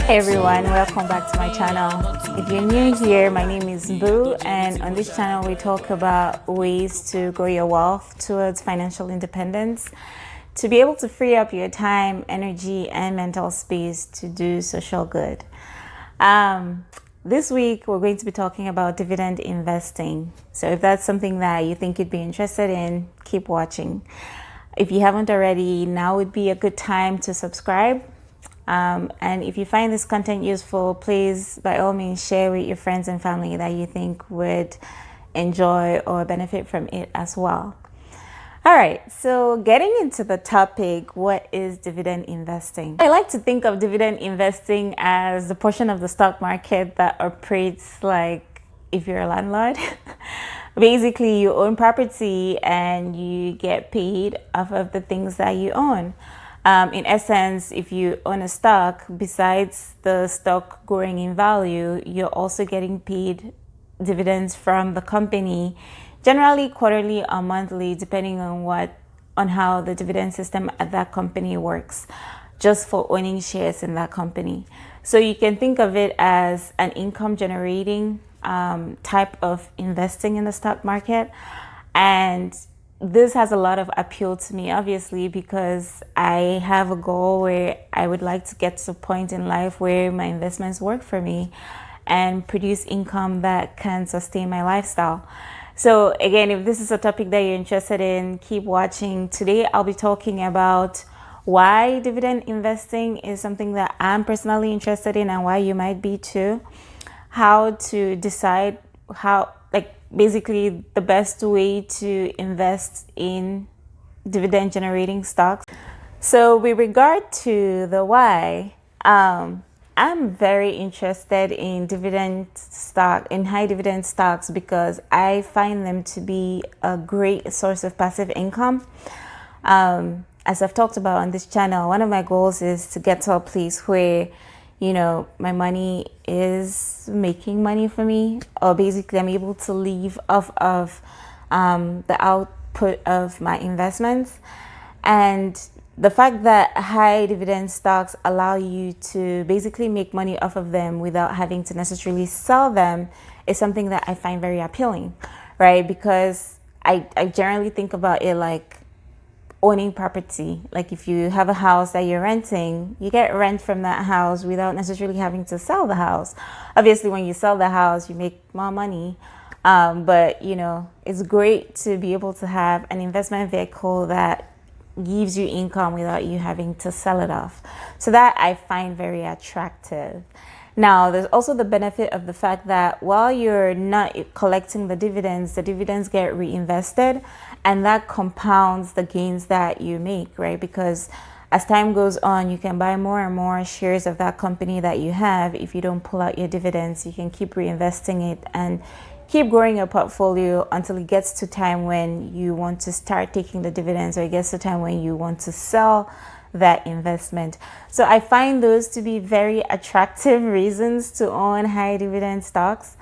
Hey everyone, welcome back to my channel. If you're new here, my name is Boo, and on this channel we talk about ways to grow your wealth towards financial independence, to be able to free up your time, energy, and mental space to do social good. This week we're going to be talking about dividend investing. So if that's something that you think you'd be interested in, keep watching. If you haven't already, now would be a good time to subscribe. And if you find this content useful, please, by all means, share with your friends and family that you think would enjoy or benefit from it as well. All right, so getting into the topic, what is dividend investing? I like to think of dividend investing as the portion of the stock market that operates like if you're a landlord. Basically, you own property and you get paid off of the things that you own. In essence, if you own a stock, besides the stock growing in value, you're also getting paid dividends from the company, generally quarterly or monthly, depending on how the dividend system at that company works, just for owning shares in that company. So you can think of it as an income generating type of investing in the stock market. And this has a lot of appeal to me, obviously, because I have a goal where I would like to get to a point in life where my investments work for me and produce income that can sustain my lifestyle. So again, if this is a topic that you're interested in, keep watching. Today, I'll be talking about why dividend investing is something that I'm personally interested in and why you might be too. How to decide basically the best way to invest in dividend generating stocks. So with regard to the why, I'm very interested in high dividend stocks because I find them to be a great source of passive income. As I've talked about on this channel, one of my goals is to get to a place where my money is making money for me, or basically I'm able to live off of the output of my investments. And the fact that high dividend stocks allow you to basically make money off of them without having to necessarily sell them is something that I find very appealing, right? Because I generally think about it like owning property. Like if you have a house that you're renting, you get rent from that house without necessarily having to sell the house. Obviously, when you sell the house, you make more money. But it's great to be able to have an investment vehicle that gives you income without you having to sell it off. So that I find very attractive. Now, there's also the benefit of the fact that while you're not collecting the dividends get reinvested, and that compounds the gains that you make, right? Because as time goes on, you can buy more and more shares of that company that you have. If you don't pull out your dividends, you can keep reinvesting it and keep growing your portfolio until it gets to time when you want to start taking the dividends, or it gets to time when you want to sell that investment. So I find those to be very attractive reasons to own high dividend stocks.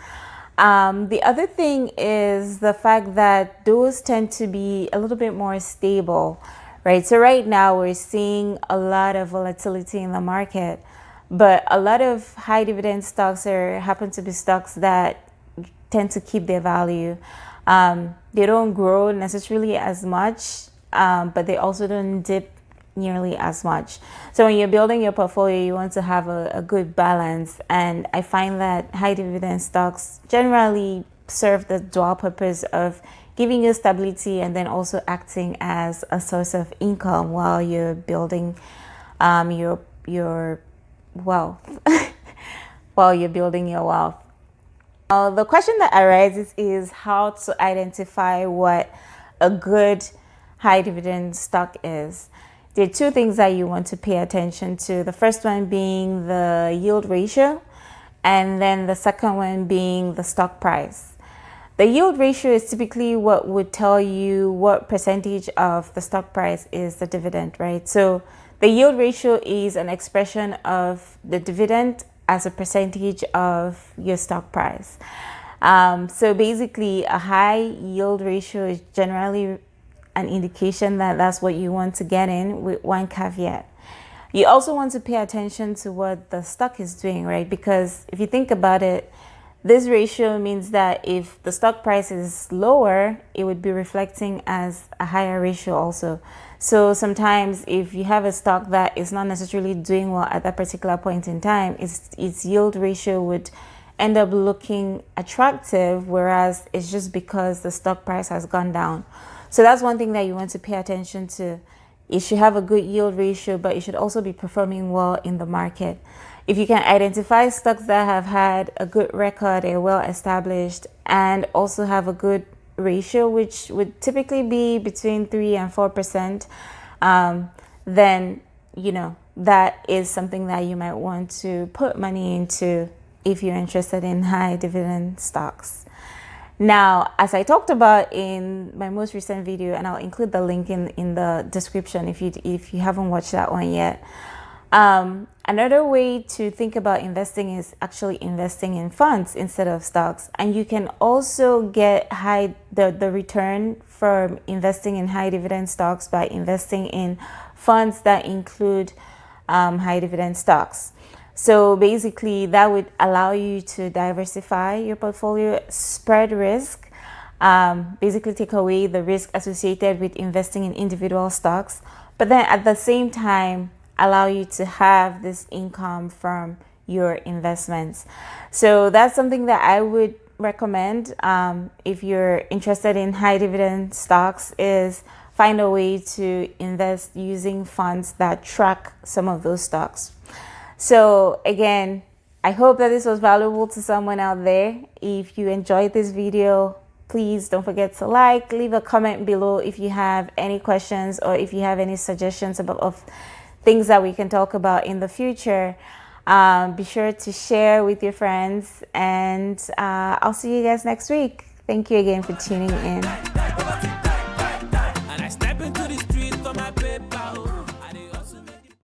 The other thing is the fact that those tend to be a little bit more stable, right? So right now we're seeing a lot of volatility in the market, but a lot of high dividend stocks happen to be stocks that tend to keep their value. They don't grow necessarily as much, but they also don't dip nearly as much. So when you're building your portfolio, you want to have a good balance. And I find that high dividend stocks generally serve the dual purpose of giving you stability and then also acting as a source of income while you're building your wealth. While you're building your wealth. The question that arises is how to identify what a good high dividend stock is. There are two things that you want to pay attention to. The first one being the yield ratio, and then the second one being the stock price. The yield ratio is typically what would tell you what percentage of the stock price is the dividend, right? So the yield ratio is an expression of the dividend as a percentage of your stock price. So basically, a high yield ratio is generally an indication that that's what you want to get in, with one caveat. You also want to pay attention to what the stock is doing, right? Because if you think about it, this ratio means that if the stock price is lower, it would be reflecting as a higher ratio also. So sometimes if you have a stock that is not necessarily doing well at that particular point in time, its yield ratio would end up looking attractive, whereas it's just because the stock price has gone down. So that's one thing that you want to pay attention to. It should have a good yield ratio, but it should also be performing well in the market. If you can identify stocks that have had a good record, are well established, and also have a good ratio, which would typically be between 3 and 4%, then that is something that you might want to put money into if you're interested in high dividend stocks. Now, as I talked about in my most recent video, and I'll include the link in the description if you haven't watched that one yet. Another way to think about investing is actually investing in funds instead of stocks. And you can also get the return from investing in high dividend stocks by investing in funds that include high dividend stocks. So basically that would allow you to diversify your portfolio, spread risk, basically take away the risk associated with investing in individual stocks, but then at the same time allow you to have this income from your investments. So that's something that I would recommend if you're interested in high dividend stocks, is find a way to invest using funds that track some of those stocks. So again, I hope that this was valuable to someone out there. If you enjoyed this video, please don't forget to leave a comment below if you have any questions or if you have any suggestions of things that we can talk about in the future. Be sure to share with your friends, and I'll see you guys next week. Thank you again for tuning in.